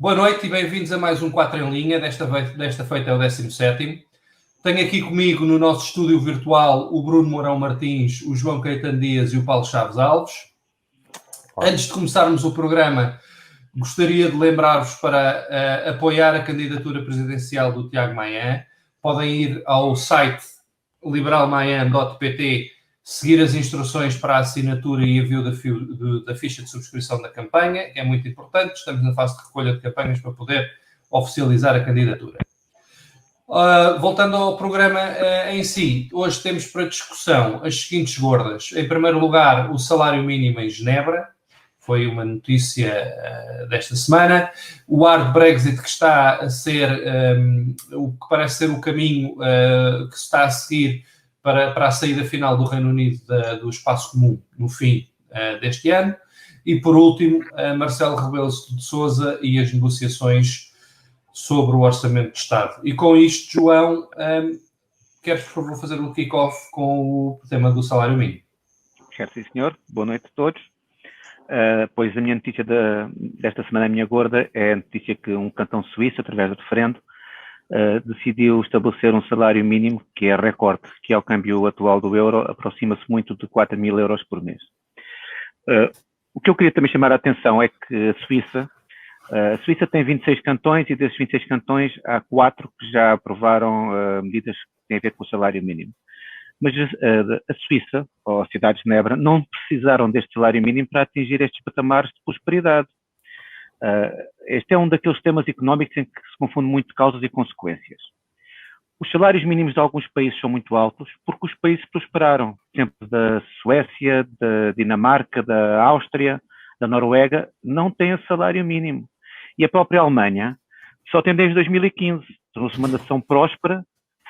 Boa noite e bem-vindos a mais um 4 em linha, desta feita é o 17º. Tenho aqui comigo no nosso estúdio virtual o Bruno Mourão Martins, o João Caetano Dias e o Paulo Chaves Alves. Antes de começarmos o programa, gostaria de lembrar-vos para apoiar a candidatura presidencial do Tiago Maia. Podem ir ao site liberalmayan.pt, seguir as instruções para a assinatura e envio da ficha de subscrição da campanha, que é muito importante. Estamos na fase de recolha de campanhas para poder oficializar a candidatura. Voltando ao programa em si, hoje temos para discussão as seguintes gordas. Em primeiro lugar, o salário mínimo em Genebra, foi uma notícia desta semana. O hard Brexit, que está a ser, o que parece ser o caminho que se está a seguir para a saída final do Reino Unido do espaço comum no fim deste ano. E, por último, Marcelo Rebelo de Sousa e as negociações sobre o Orçamento de Estado. E com isto, João, queres, por favor, fazer o kick-off com o tema do salário mínimo? Quero, sim, senhor. Boa noite a todos. Pois a minha notícia desta semana, a minha gorda, é a notícia que um cantão suíço, através do referendo, decidiu estabelecer um salário mínimo, que é recorde, que ao câmbio atual do euro aproxima-se muito de 4.000 euros por mês. O que eu queria também chamar a atenção é que a Suíça tem 26 cantões e desses 26 cantões há 4 que já aprovaram medidas que têm a ver com o salário mínimo. Mas a Suíça, ou a cidade de Genebra, não precisaram deste salário mínimo para atingir estes patamares de prosperidade. Este é um daqueles temas económicos em que se confunde muito causas e consequências. Os salários mínimos de alguns países são muito altos porque os países prosperaram. Por exemplo, da Suécia, da Dinamarca, da Áustria, da Noruega, não têm o salário mínimo. E a própria Alemanha só tem desde 2015. Tornou-se uma nação próspera,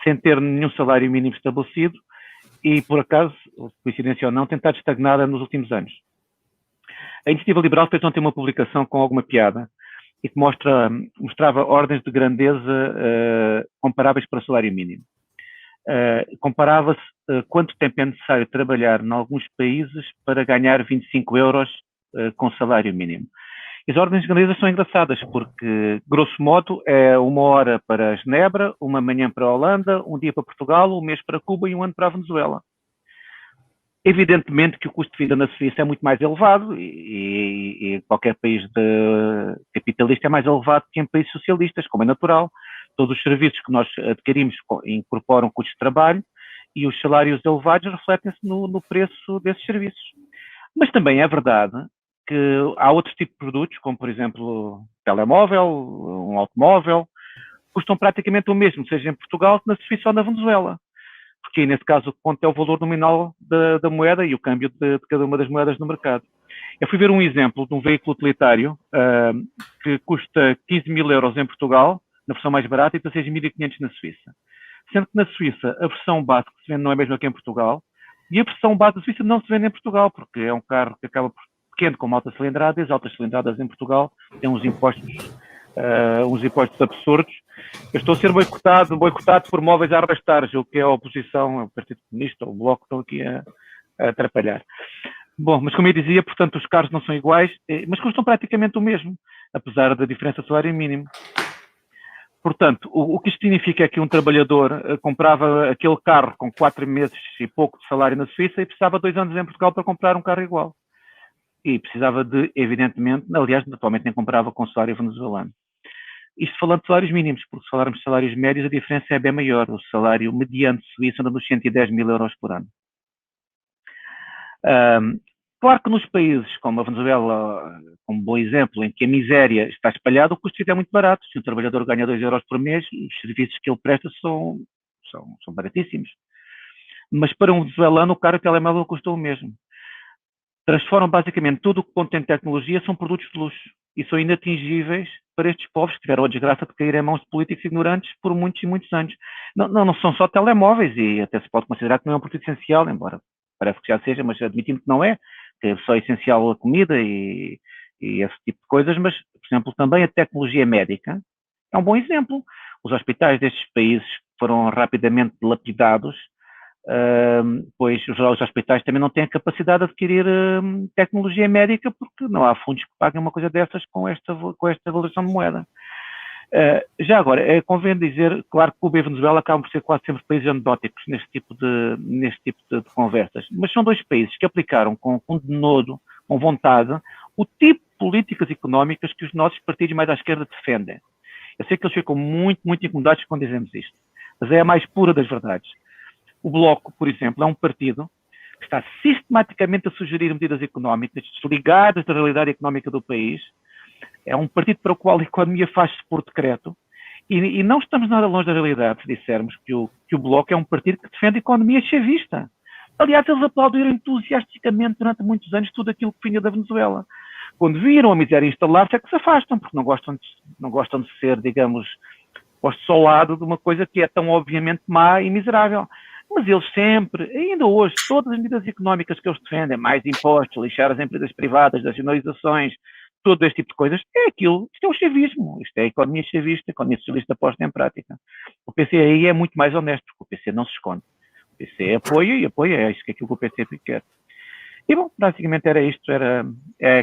sem ter nenhum salário mínimo estabelecido e, por acaso, coincidência ou não, tem estado estagnada nos últimos anos. A Iniciativa Liberal fez ontem uma publicação com alguma piada e que mostrava ordens de grandeza comparáveis para o salário mínimo. Comparava-se quanto tempo é necessário trabalhar em alguns países para ganhar 25 euros com salário mínimo. As ordens de grandeza são engraçadas porque, grosso modo, é 1 hora para Genebra, 1 manhã para a Holanda, 1 dia para Portugal, 1 mês para Cuba e 1 ano para a Venezuela. Evidentemente que o custo de vida na Suíça é muito mais elevado e qualquer país capitalista é mais elevado que em países socialistas, como é natural. Todos os serviços que nós adquirimos incorporam custos de trabalho e os salários elevados refletem-se no preço desses serviços. Mas também é verdade que há outros tipos de produtos, como por exemplo telemóvel, um automóvel, custam praticamente o mesmo, seja em Portugal, na Suíça ou na Venezuela. Porque nesse caso o que conta é o valor nominal da moeda e o câmbio de cada uma das moedas no mercado. Eu fui ver um exemplo de um veículo utilitário que custa 15.000 euros em Portugal, na versão mais barata, e 16.500 na Suíça. Sendo que na Suíça a versão base que se vende não é mesmo aqui em Portugal, e a versão base da Suíça não se vende em Portugal, porque é um carro que acaba por pequeno, com alta cilindrada, e as altas cilindradas em Portugal têm uns impostos absurdos. Eu estou a ser boicotado por móveis a arrastar, o que é a oposição, o Partido Comunista, o Bloco, estão aqui a atrapalhar. Bom, mas como eu dizia, portanto, os carros não são iguais, mas custam praticamente o mesmo, apesar da diferença do salário mínimo. Portanto, o que isto significa é que um trabalhador comprava aquele carro com 4 meses e pouco de salário na Suíça e precisava de 2 anos em Portugal para comprar um carro igual. E precisava de, evidentemente, aliás, atualmente nem comprava com salário venezuelano. Isto falando de salários mínimos, porque se falarmos de salários médios, a diferença é bem maior. O salário mediano suíço anda nos 110.000 euros por ano. Claro que nos países como a Venezuela, como bom exemplo, em que a miséria está espalhada, o custo de vida é muito barato. Se o trabalhador ganha 2 euros por mês, os serviços que ele presta são baratíssimos. Mas para um venezuelano, o caro telemóvel custa o mesmo. Transformam basicamente tudo o que contém tecnologia, são produtos de luxo e são inatingíveis para estes povos que tiveram a desgraça de cair em mãos de políticos ignorantes por muitos e muitos anos. Não são só telemóveis e até se pode considerar que não é um produto essencial, embora parece que já seja, mas admitindo que não é, que é só essencial a comida e esse tipo de coisas, mas, por exemplo, também a tecnologia médica é um bom exemplo. Os hospitais destes países foram rapidamente dilapidados pois os hospitais também não têm a capacidade de adquirir tecnologia médica porque não há fundos que paguem uma coisa dessas com esta valorização de moeda. Já agora, convém dizer, claro que Cuba e Venezuela acabam por ser quase sempre países anedóticos neste tipo de conversas, mas são dois países que aplicaram com denodo, com vontade, o tipo de políticas económicas que os nossos partidos mais à esquerda defendem. Eu sei que eles ficam muito, muito incomodados quando dizemos isto, mas é a mais pura das verdades. O Bloco, por exemplo, é um partido que está sistematicamente a sugerir medidas económicas desligadas da realidade económica do país. É um partido para o qual a economia faz-se por decreto e não estamos nada longe da realidade se dissermos que o Bloco é um partido que defende a economia chavista. Aliás, eles aplaudiram entusiasticamente durante muitos anos tudo aquilo que vinha da Venezuela. Quando viram a miséria instalar-se é que se afastam, porque não gostam de ser, digamos, postos ao lado de uma coisa que é tão obviamente má e miserável. Mas eles sempre, ainda hoje, todas as medidas económicas que eles defendem, mais impostos, lixar as empresas privadas, nacionalizações, todo este tipo de coisas, isto é o chavismo, isto é a economia chavista, a economia socialista posta em prática. O PC aí é muito mais honesto, porque o PC não se esconde. O PC apoia e apoia, é isso que aquilo que o PC quer. E bom, basicamente era isto,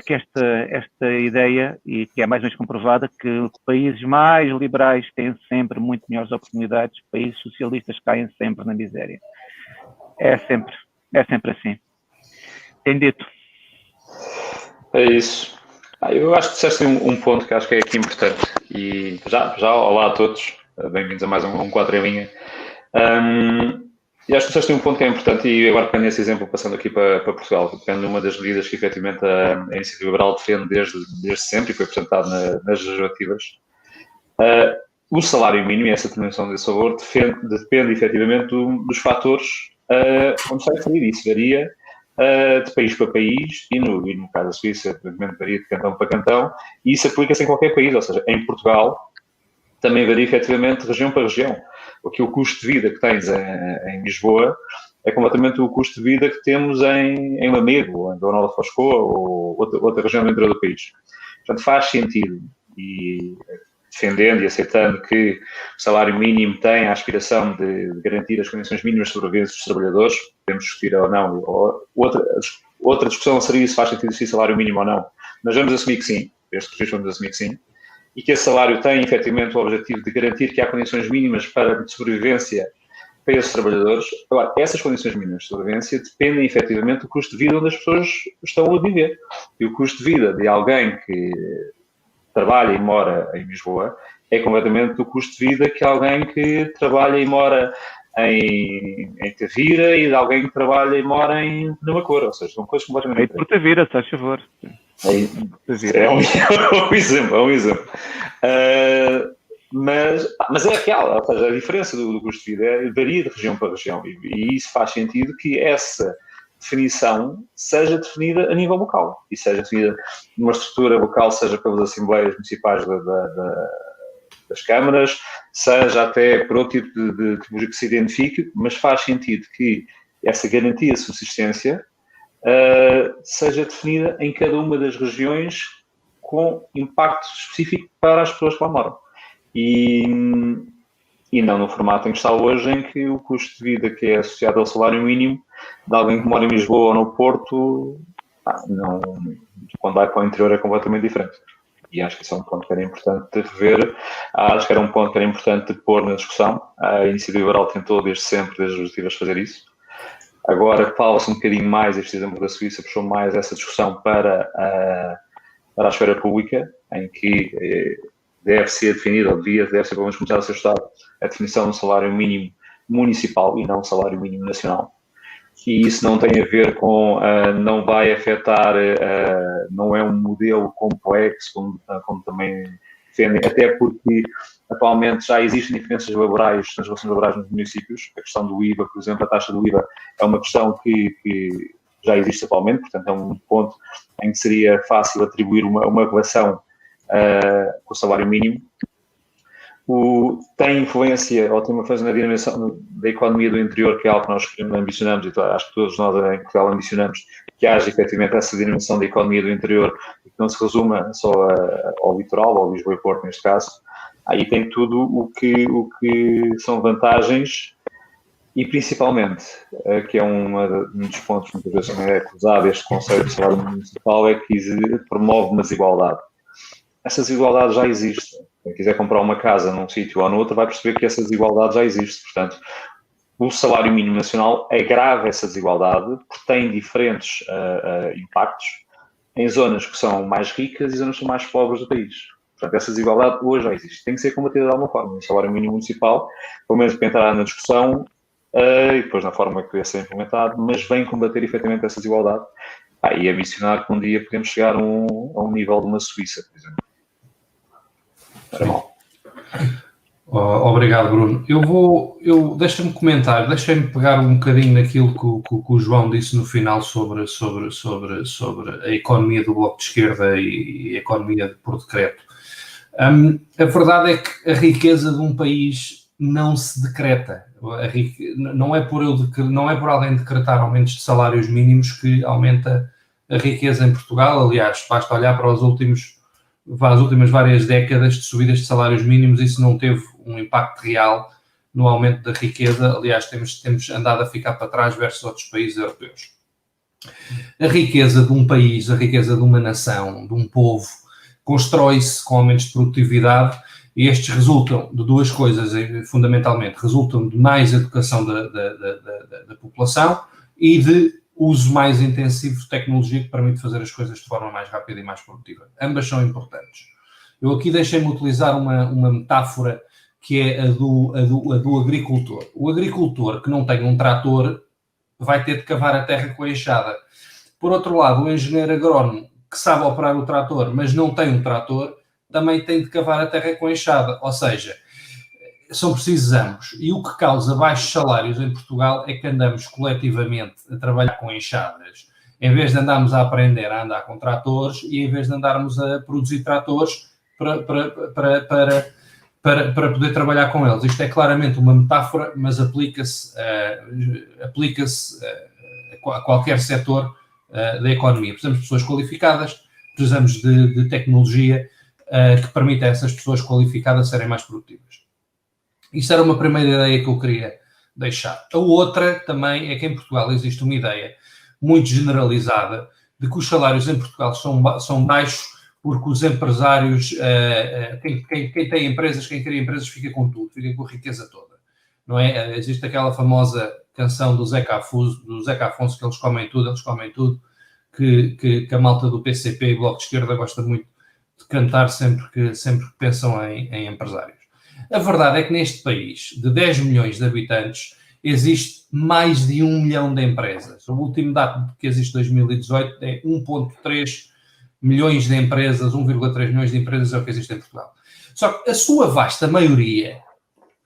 que esta ideia, e que é mais ou menos comprovada, que países mais liberais têm sempre muito melhores oportunidades, países socialistas caem sempre na miséria. É sempre assim. Tem dito. É isso. Eu acho que disseste um ponto que acho que é aqui importante. E já olá a todos, bem-vindos a mais um 4 em linha. E acho que disseste um ponto que é importante, e agora pegando esse exemplo, passando aqui para Portugal, depende de uma das medidas que efetivamente a Iniciativa Liberal defende desde sempre e foi apresentado nas legislativas. O salário mínimo, e essa dimensão desse valor, depende efetivamente dos fatores onde se vai referir. Isso varia de país para país e no caso da Suíça, evidentemente varia de cantão para cantão, e isso aplica-se em qualquer país, ou seja, em Portugal também varia efetivamente de região para região. Porque o custo de vida que tens em Lisboa é completamente o custo de vida que temos em Lamego, ou em Dona Nova Foscoa, ou outra região do interior do país. Portanto, faz sentido, e defendendo e aceitando que o salário mínimo tem a aspiração de garantir as condições mínimas de sobrevivência dos trabalhadores, podemos discutir ou não, outra discussão seria se faz sentido existir salário mínimo ou não, mas vamos assumir que sim, vamos assumir que sim, e que esse salário tem efetivamente o objetivo de garantir que há condições mínimas de sobrevivência para esses trabalhadores. Agora, essas condições mínimas de sobrevivência dependem efetivamente do custo de vida onde as pessoas estão a viver. E o custo de vida de alguém que trabalha e mora em Lisboa é completamente do custo de vida que alguém que trabalha e mora em Tavira e de alguém que trabalha e mora em Namacor. Ou seja, são coisas completamente diferentes. Por Tavira, se faz favor. É um exemplo. Mas é real, ou seja, a diferença do custo de vida varia de região para região e isso faz sentido que essa definição seja definida a nível local e seja definida numa estrutura local, seja pelas assembleias municipais das câmaras, seja até por outro tipo de tipologia que se identifique, mas faz sentido que essa garantia de subsistência seja definida em cada uma das regiões com impacto específico para as pessoas que lá moram. E não no formato em que está hoje, em que o custo de vida que é associado ao salário mínimo de alguém que mora em Lisboa ou no Porto, quando vai para o interior é completamente diferente. E acho que isso é um ponto que era importante de rever, acho que era um ponto que era importante de pôr na discussão. A Iniciativa Liberal tentou desde sempre, desde as legislativas, fazer isso. Agora fala-se um bocadinho mais, este exemplo da Suíça puxou mais essa discussão para a esfera pública, em que deve ser definida, ou deve ser pelo menos começar a ser estudado, a definição do salário mínimo municipal e não salário mínimo nacional. E isso não tem a ver com, não vai afetar, não é um modelo complexo, como também defendem, até porque atualmente já existem diferenças laborais nas relações laborais nos municípios. A questão do IVA, por exemplo, a taxa do IVA é uma questão que já existe atualmente, portanto é um ponto em que seria fácil atribuir uma relação com o salário mínimo. Tem influência, ou tem uma coisa na dimensão da economia do interior, que é algo que nós ambicionamos, e acho que todos nós em Portugal ambicionamos, que haja efetivamente essa dimensão da economia do interior, e que não se resuma só ao litoral, ao Lisboa e Porto neste caso. Aí tem tudo o que são vantagens E principalmente, que é um dos pontos que muitas vezes também é acusado, este conceito de salário municipal, é que promove uma desigualdade. Essa desigualdade já existe. Quem quiser comprar uma casa num sítio ou no outro vai perceber que essa desigualdade já existe. Portanto, o salário mínimo nacional agrava essa desigualdade porque tem diferentes impactos em zonas que são mais ricas e zonas que são mais pobres do país. Portanto, essa desigualdade hoje já existe. Tem que ser combatida de alguma forma. O salário mínimo municipal, pelo menos para entrar na discussão, e depois na forma que deve ser implementado, mas vem combater efetivamente essa desigualdade e ambicionar que um dia podemos chegar a um nível de uma Suíça, por exemplo. Era mal. Obrigado, Bruno. Deixa-me pegar um bocadinho naquilo que o João disse no final sobre a economia do Bloco de Esquerda e a economia por decreto. A verdade é que a riqueza de um país não se decreta. Não é por alguém decretar aumentos de salários mínimos que aumenta a riqueza em Portugal. Aliás, basta olhar para as últimas várias décadas de subidas de salários mínimos, isso não teve um impacto real no aumento da riqueza. Aliás, temos andado a ficar para trás versus outros países europeus. A riqueza de um país, a riqueza de uma nação, de um povo, constrói-se com aumentos de produtividade e estes resultam de duas coisas, fundamentalmente. Resultam de mais educação da população e de uso mais intensivo de tecnologia que permite fazer as coisas de forma mais rápida e mais produtiva. Ambas são importantes. Eu aqui deixei-me utilizar uma metáfora que é a do agricultor. O agricultor que não tem um trator vai ter de cavar a terra com a enxada. Por outro lado, o engenheiro agrónomo que sabe operar o trator, mas não tem um trator, também tem de cavar a terra com a enxada. Ou seja, são precisos ambos. E o que causa baixos salários em Portugal é que andamos coletivamente a trabalhar com enxadas, em vez de andarmos a aprender a andar com tratores e em vez de andarmos a produzir tratores para poder trabalhar com eles. Isto é claramente uma metáfora, mas aplica-se a qualquer setor da economia. Precisamos de pessoas qualificadas, precisamos de tecnologia que permita a essas pessoas qualificadas serem mais produtivas. Isto era uma primeira ideia que eu queria deixar. A outra também é que em Portugal existe uma ideia muito generalizada de que os salários em Portugal são baixos porque os empresários, quem tem empresas, quem cria empresas fica com tudo, fica com a riqueza toda. Não é? Existe aquela famosa canção do Zeca Afonso, que eles comem tudo, que a malta do PCP e Bloco de Esquerda gosta muito de cantar sempre que pensam em empresários. A verdade é que neste país, de 10 milhões de habitantes, existe mais de 1 milhão de empresas. O último dado que existe em 2018 é 1,3 milhões de empresas, 1,3 milhões de empresas é o que existe em Portugal. Só que a sua vasta maioria,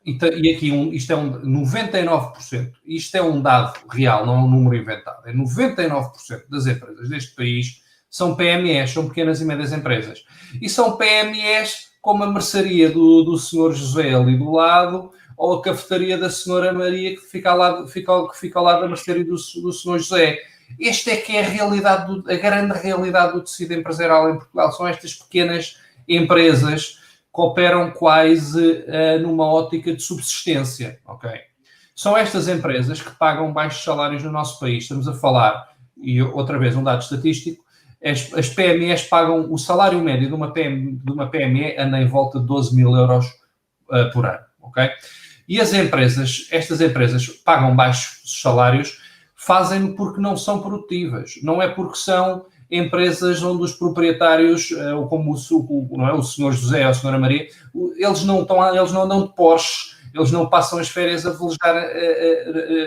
e aqui isto é 99%, isto é um dado real, não é um número inventado, é 99% das empresas deste país são PMEs, são pequenas e médias empresas. E são PMEs como a mercearia do Sr. José ali do lado, ou a cafetaria da Sra. Maria que fica ao lado da mercearia do Sr. José. Esta é que é a grande realidade do tecido empresarial em Portugal. São estas pequenas empresas que operam quase numa ótica de subsistência. Okay? São estas empresas que pagam baixos salários no nosso país. Estamos a falar, e outra vez um dado estatístico, as PMEs pagam, o salário médio de uma PME anda em volta de 12 mil euros por ano. Okay? E estas empresas pagam baixos salários, fazem-no porque não são produtivas. Não é porque são empresas onde os proprietários, como o Sr. José ou a Sra. Maria, eles não andam de Porsche, eles não passam as férias a velejar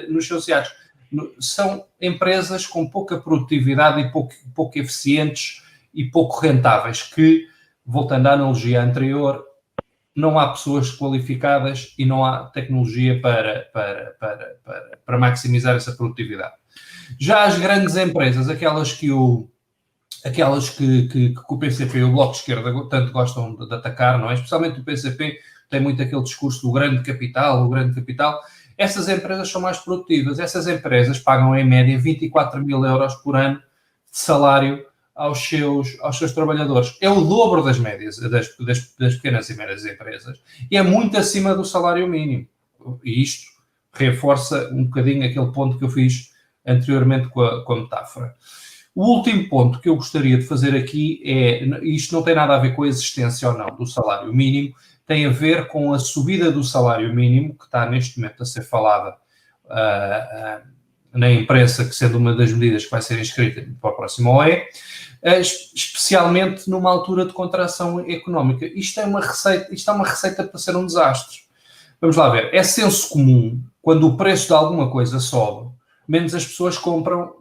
nos seus iates. São empresas com pouca produtividade e pouco eficientes e pouco rentáveis, que, voltando à analogia anterior, não há pessoas qualificadas e não há tecnologia para maximizar essa produtividade. Já as grandes empresas, aquelas que o PCP e o Bloco de Esquerda tanto gostam de atacar, não é? Especialmente o PCP tem muito aquele discurso do grande capital, essas empresas são mais produtivas. Essas empresas pagam em média 24 mil euros por ano de salário aos seus trabalhadores. É o dobro das médias, das pequenas e médias empresas, e é muito acima do salário mínimo. E isto, reforça um bocadinho aquele ponto que eu fiz anteriormente com a metáfora. O último ponto que eu gostaria de fazer aqui isto não tem nada a ver com a existência ou não do salário mínimo, tem a ver com a subida do salário mínimo, que está neste momento a ser falada na imprensa, que sendo uma das medidas que vai ser inscrita para o próximo OE, especialmente numa altura de contração económica. Isto é uma receita para ser um desastre. Vamos lá ver, é senso comum, quando o preço de alguma coisa sobe, menos as pessoas compram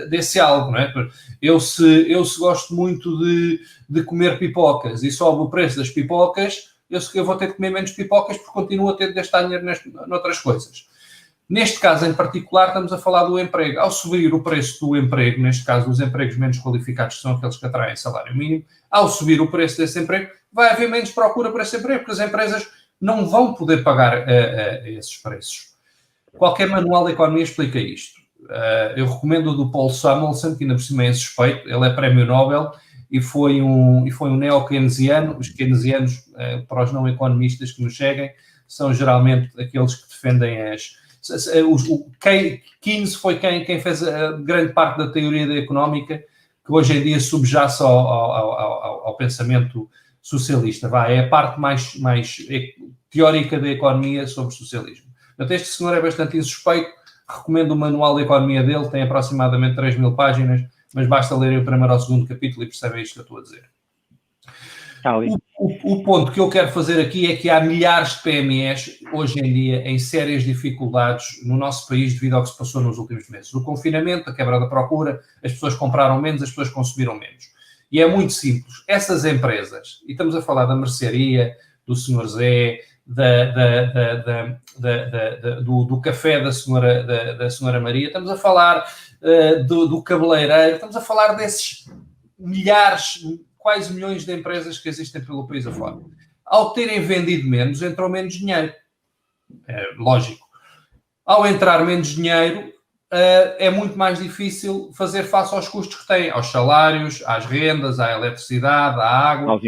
desse algo, não é? Eu se gosto muito de comer pipocas e sobe o preço das pipocas, eu vou ter de comer menos pipocas porque continuo a ter de gastar dinheiro noutras coisas. Neste caso em particular, estamos a falar do emprego. Ao subir o preço do emprego, neste caso os empregos menos qualificados, que são aqueles que atraem salário mínimo, ao subir o preço desse emprego, vai haver menos procura para esse emprego, porque as empresas não vão poder pagar esses preços. Qualquer manual de economia explica isto. Eu recomendo o do Paul Samuelson, que ainda por cima é suspeito, ele é prémio Nobel e foi um neo-keynesiano. Os keynesianos, para os não economistas que nos seguem, são geralmente aqueles que defendem Keynes foi quem fez a grande parte da teoria da económica, que hoje em dia subjaz ao pensamento socialista. É a parte mais teórica da economia sobre socialismo. Portanto, este senhor é bastante insuspeito. Recomendo o manual de economia dele, tem aproximadamente 3.000 páginas, mas basta lerem o primeiro ou o segundo capítulo e percebem isto que eu estou a dizer. O ponto que eu quero fazer aqui é que há milhares de PMEs hoje em dia em sérias dificuldades no nosso país devido ao que se passou nos últimos meses. O confinamento, a quebra da procura, as pessoas compraram menos, as pessoas consumiram menos. E é muito simples. Essas empresas, e estamos a falar da mercearia, do Sr. Zé, do café da senhora Maria, estamos a falar do cabeleireiro, estamos a falar desses milhares, quase milhões de empresas que existem pelo país afora. Ao terem vendido menos, entrou menos dinheiro. É lógico. Ao entrar menos dinheiro, é muito mais difícil fazer face aos custos que têm, aos salários, às rendas, à eletricidade, à água,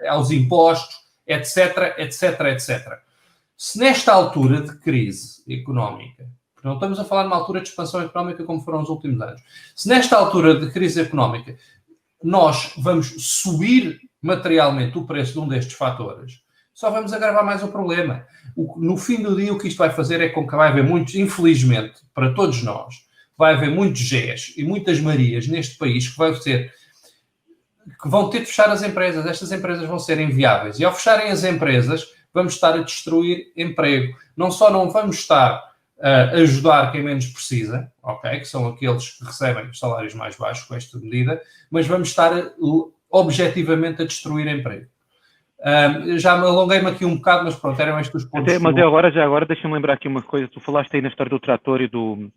aos impostos, etc, etc, etc. Se nesta altura de crise económica, porque não estamos a falar numa altura de expansão económica como foram os últimos anos, se nesta altura de crise económica nós vamos subir materialmente o preço de um destes fatores, só vamos agravar mais o problema. No fim do dia, o que isto vai fazer é com que vai haver muitos, infelizmente, para todos nós, vai haver muitos Gés e muitas Marias neste país que vão ter de fechar as empresas. Estas empresas vão ser inviáveis. E ao fecharem as empresas, vamos estar a destruir emprego. Não só não vamos estar a ajudar quem menos precisa, que são aqueles que recebem os salários mais baixos com esta medida, mas vamos estar objetivamente a destruir emprego. Já me alonguei-me aqui um bocado, mas pronto, eram estes os pontos. Mas já agora deixa-me lembrar aqui uma coisa. Tu falaste aí na história do trator e do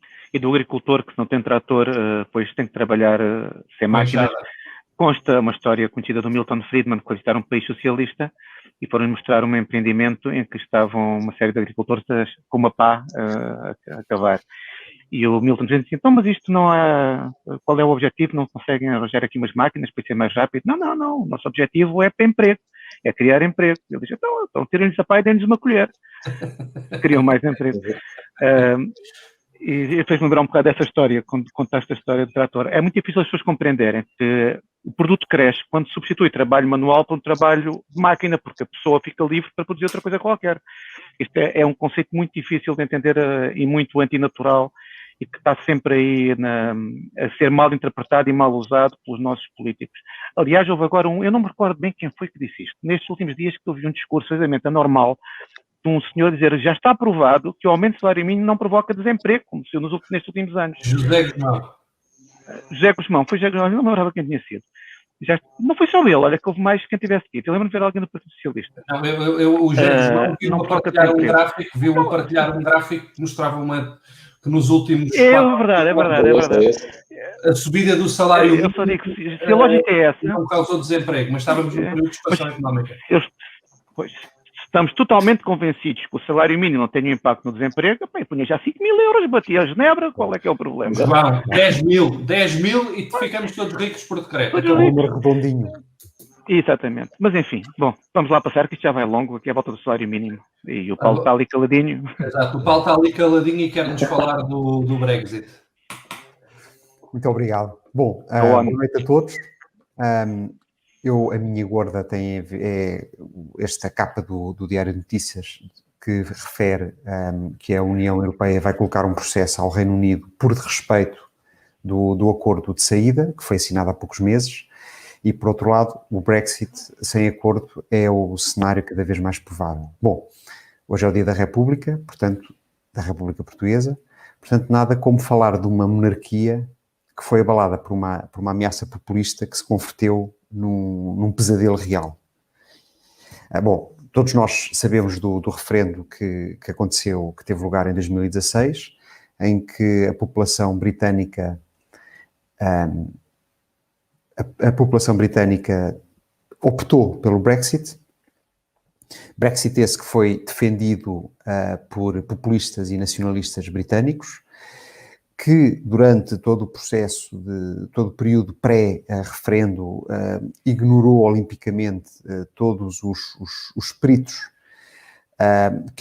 agricultor, que se não tem trator, depois tem que trabalhar sem máquinas. Consta uma história conhecida do Milton Friedman, que foi visitar um país socialista e foram mostrar um empreendimento em que estavam uma série de agricultores com uma pá a cavar. E o Milton dizia assim, então, mas isto não há... Qual é o objetivo? Não conseguem arranjar aqui umas máquinas para ser mais rápido? Não. O nosso objetivo é para emprego. É criar emprego. Ele diz, então tirem-lhes a pá e deem-lhes uma colher. Criam mais emprego. E fez-me lembrar um bocado dessa história, quando contaste a história do trator. É muito difícil as pessoas compreenderem que o produto cresce quando substitui trabalho manual por um trabalho de máquina, porque a pessoa fica livre para produzir outra coisa qualquer. Isto é um conceito muito difícil de entender e muito antinatural e que está sempre aí a ser mal interpretado e mal usado pelos nossos políticos. Aliás, houve agora eu não me recordo bem quem foi que disse isto, nestes últimos dias que eu vi um discurso precisamente anormal de um senhor dizer, já está provado que o aumento do salário mínimo não provoca desemprego, como se nestes últimos anos. José Guzmão, foi José Guzmão, eu não me lembrava quem tinha sido. Não foi só ele, olha que houve mais quem tivesse dito. Eu lembro de ver alguém do Partido Socialista. Não, o José Guzmão viu-me partilhar um gráfico que mostrava que nos últimos... É verdade. A subida do salário mínimo... Eu só digo que se a lógica é essa... Não causou desemprego, mas estávamos num período de expansão económica. Estamos totalmente convencidos que o salário mínimo não tem um impacto no desemprego, eu punha já 5.000 euros, batia a Genebra, qual é que é o problema? Não, 10 mil e ficamos todos ricos por decreto. Um número redondinho. Exatamente. Mas enfim, bom, vamos lá passar, que isto já vai longo, aqui à volta do salário mínimo. E o Paulo está ali caladinho. Exato, o Paulo está ali caladinho e quer-nos falar do Brexit. Muito obrigado. Bom, boa noite a todos. A minha gorda tem esta capa do Diário de Notícias que refere que a União Europeia vai colocar um processo ao Reino Unido por desrespeito do acordo de saída, que foi assinado há poucos meses, e, por outro lado, o Brexit sem acordo é o cenário cada vez mais provável. Bom, hoje é o Dia da República, portanto, da República Portuguesa, portanto, nada como falar de uma monarquia que foi abalada por uma ameaça populista que se converteu num pesadelo real. Bom, todos nós sabemos do referendo que aconteceu, que teve lugar em 2016, em que a população britânica optou pelo Brexit. Brexit esse que foi defendido por populistas e nacionalistas britânicos, que durante todo o processo, todo o período pré-referendo, ignorou olimpicamente todos os peritos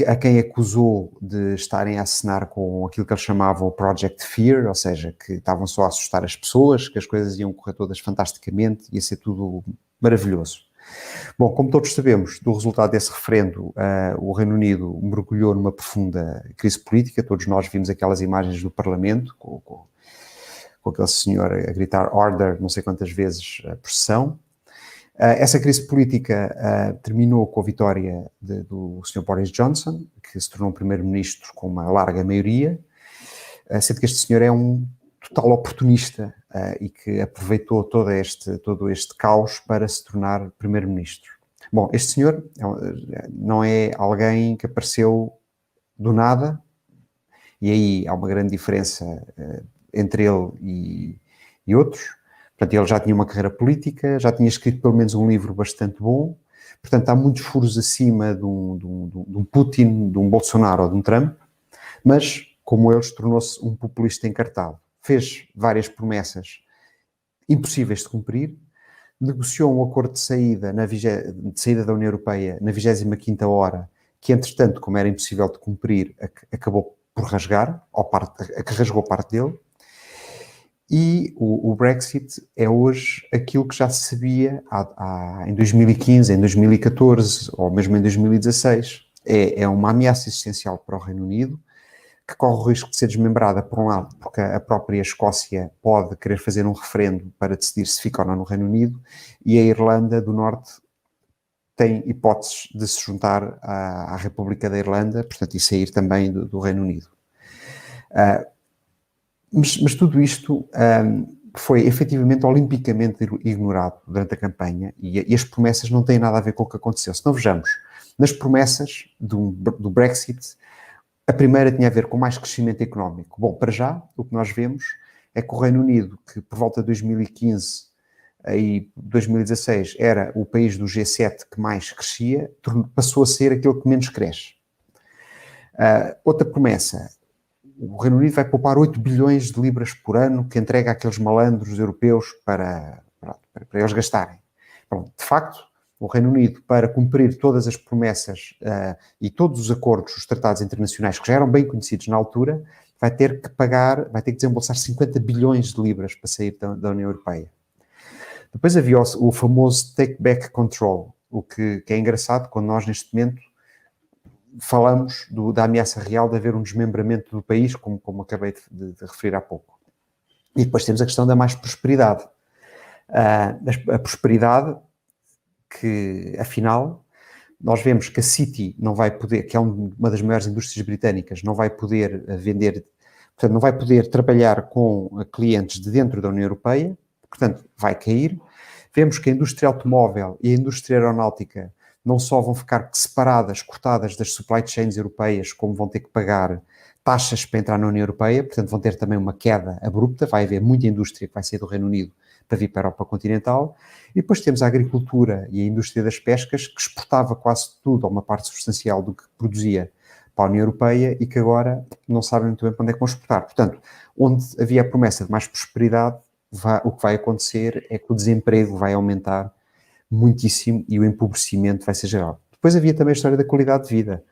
a quem acusou de estarem a assinar com aquilo que eles chamavam o Project Fear, ou seja, que estavam só a assustar as pessoas, que as coisas iam correr todas fantasticamente, ia ser tudo maravilhoso. Bom, como todos sabemos, do resultado desse referendo, o Reino Unido mergulhou numa profunda crise política. Todos nós vimos aquelas imagens do Parlamento, com aquele senhor a gritar order não sei quantas vezes por sessão. Essa crise política terminou com a vitória do Sr. Boris Johnson, que se tornou primeiro-ministro com uma larga maioria, sendo que este senhor é um total oportunista e que aproveitou todo este caos para se tornar primeiro-ministro. Bom, este senhor não é alguém que apareceu do nada, e aí há uma grande diferença entre ele e outros. Portanto, ele já tinha uma carreira política, já tinha escrito pelo menos um livro bastante bom, portanto há muitos furos acima de um Putin, de um Bolsonaro ou de um Trump, mas, como ele, tornou-se um populista encartado. Fez várias promessas impossíveis de cumprir, negociou um acordo de saída da União Europeia na 25ª hora, que entretanto, como era impossível de cumprir, acabou por rasgar, que rasgou parte dele, e o Brexit é hoje aquilo que já se sabia em 2015, em 2014 ou mesmo em 2016. É uma ameaça existencial para o Reino Unido, que corre o risco de ser desmembrada, por um lado, porque a própria Escócia pode querer fazer um referendo para decidir se fica ou não no Reino Unido, e a Irlanda do Norte tem hipóteses de se juntar à República da Irlanda, portanto, e sair também do Reino Unido. Mas tudo isto foi efetivamente olimpicamente ignorado durante a campanha, e as promessas não têm nada a ver com o que aconteceu. Se não vejamos, nas promessas do Brexit, a primeira tinha a ver com mais crescimento económico. Bom, para já, o que nós vemos é que o Reino Unido, que por volta de 2015 e 2016 era o país do G7 que mais crescia, passou a ser aquele que menos cresce. Outra promessa: o Reino Unido vai poupar 8 bilhões de libras por ano que entrega àqueles malandros europeus para eles gastarem. Pronto, de facto, o Reino Unido, para cumprir todas as promessas e todos os acordos, os tratados internacionais que já eram bem conhecidos na altura, vai ter que desembolsar 50 bilhões de libras para sair da União Europeia. Depois havia o famoso take back control, o que é engraçado quando nós neste momento falamos da ameaça real de haver um desmembramento do país, como acabei de referir há pouco. E depois temos a questão da mais prosperidade. A prosperidade que, afinal, nós vemos que a City não vai poder, que é uma das maiores indústrias britânicas, não vai poder vender, portanto, não vai poder trabalhar com clientes de dentro da União Europeia, portanto, vai cair. Vemos que a indústria automóvel e a indústria aeronáutica não só vão ficar separadas, cortadas das supply chains europeias, como vão ter que pagar taxas para entrar na União Europeia, portanto vão ter também uma queda abrupta, vai haver muita indústria que vai sair do Reino Unido para vir para a Europa continental, e depois temos a agricultura e a indústria das pescas, que exportava quase tudo, ou uma parte substancial do que produzia para a União Europeia, e que agora não sabem muito bem para onde é que vão exportar. Portanto, onde havia a promessa de mais prosperidade, o que vai acontecer é que o desemprego vai aumentar muitíssimo e o empobrecimento vai ser geral. Depois havia também a história da qualidade de vida,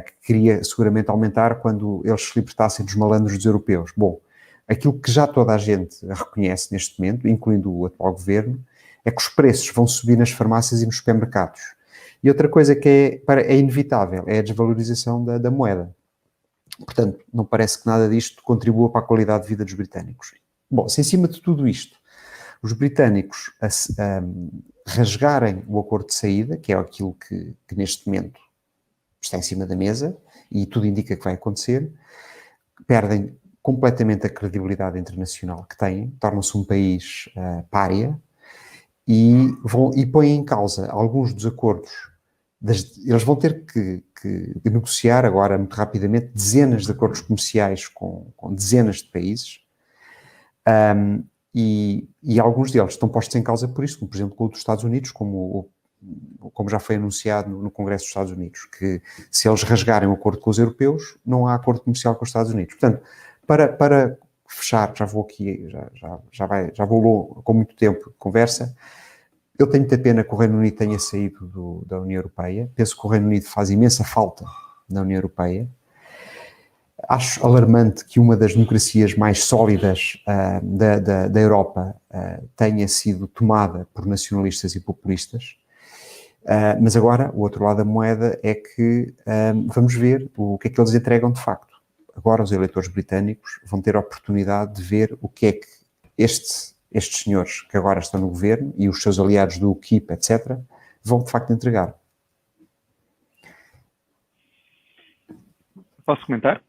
que queria seguramente aumentar quando eles se libertassem dos malandros dos europeus. Bom, aquilo que já toda a gente reconhece neste momento, incluindo o atual governo, é que os preços vão subir nas farmácias e nos supermercados. E outra coisa que é inevitável é a desvalorização da moeda. Portanto, não parece que nada disto contribua para a qualidade de vida dos britânicos. Bom, se em cima de tudo isto, os britânicos rasgarem o acordo de saída, que é aquilo que neste momento está em cima da mesa, e tudo indica que vai acontecer, perdem completamente a credibilidade internacional que têm, tornam-se um país pária, e põem em causa alguns dos acordos. Eles vão ter que negociar agora, muito rapidamente, dezenas de acordos comerciais com dezenas de países, e alguns deles estão postos em causa por isso, como por exemplo com o dos Estados Unidos, como já foi anunciado no Congresso dos Estados Unidos, que se eles rasgarem o acordo com os europeus, não há acordo comercial com os Estados Unidos. Portanto, para fechar, já vou aqui, já vou com muito tempo de conversa. Eu tenho muita pena que o Reino Unido tenha saído da União Europeia. Penso que o Reino Unido faz imensa falta na União Europeia. Acho alarmante que uma das democracias mais sólidas da Europa tenha sido tomada por nacionalistas e populistas. Mas agora, o outro lado da moeda é que vamos ver o que é que eles entregam de facto. Agora os eleitores britânicos vão ter a oportunidade de ver o que é que estes senhores que agora estão no governo e os seus aliados do UKIP, etc., vão de facto entregar. Posso comentar?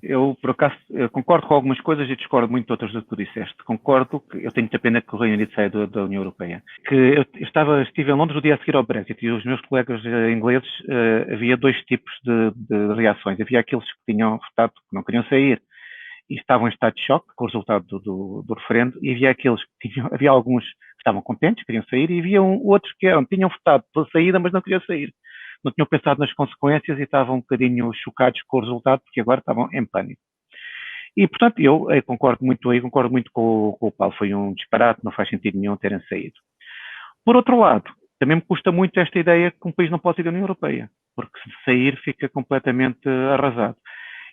Eu, por acaso, concordo com algumas coisas e discordo muito de outras do que tu disseste. Concordo que eu tenho muita pena que o Reino Unido saia da União Europeia. Eu estive em Londres no dia a seguir ao Brexit e os meus colegas ingleses, havia dois tipos de reações. Havia aqueles que tinham votado que não queriam sair e estavam em estado de choque com o resultado do referendo, e havia aqueles que havia alguns que estavam contentes, queriam sair, e havia outros que tinham votado pela saída, mas não queriam sair. Não tinham pensado nas consequências e estavam um bocadinho chocados com o resultado, porque agora estavam em pânico. E, portanto, eu concordo muito com o Paulo. Foi um disparate, não faz sentido nenhum terem saído. Por outro lado, também me custa muito esta ideia que um país não pode sair da União Europeia, porque se sair fica completamente arrasado.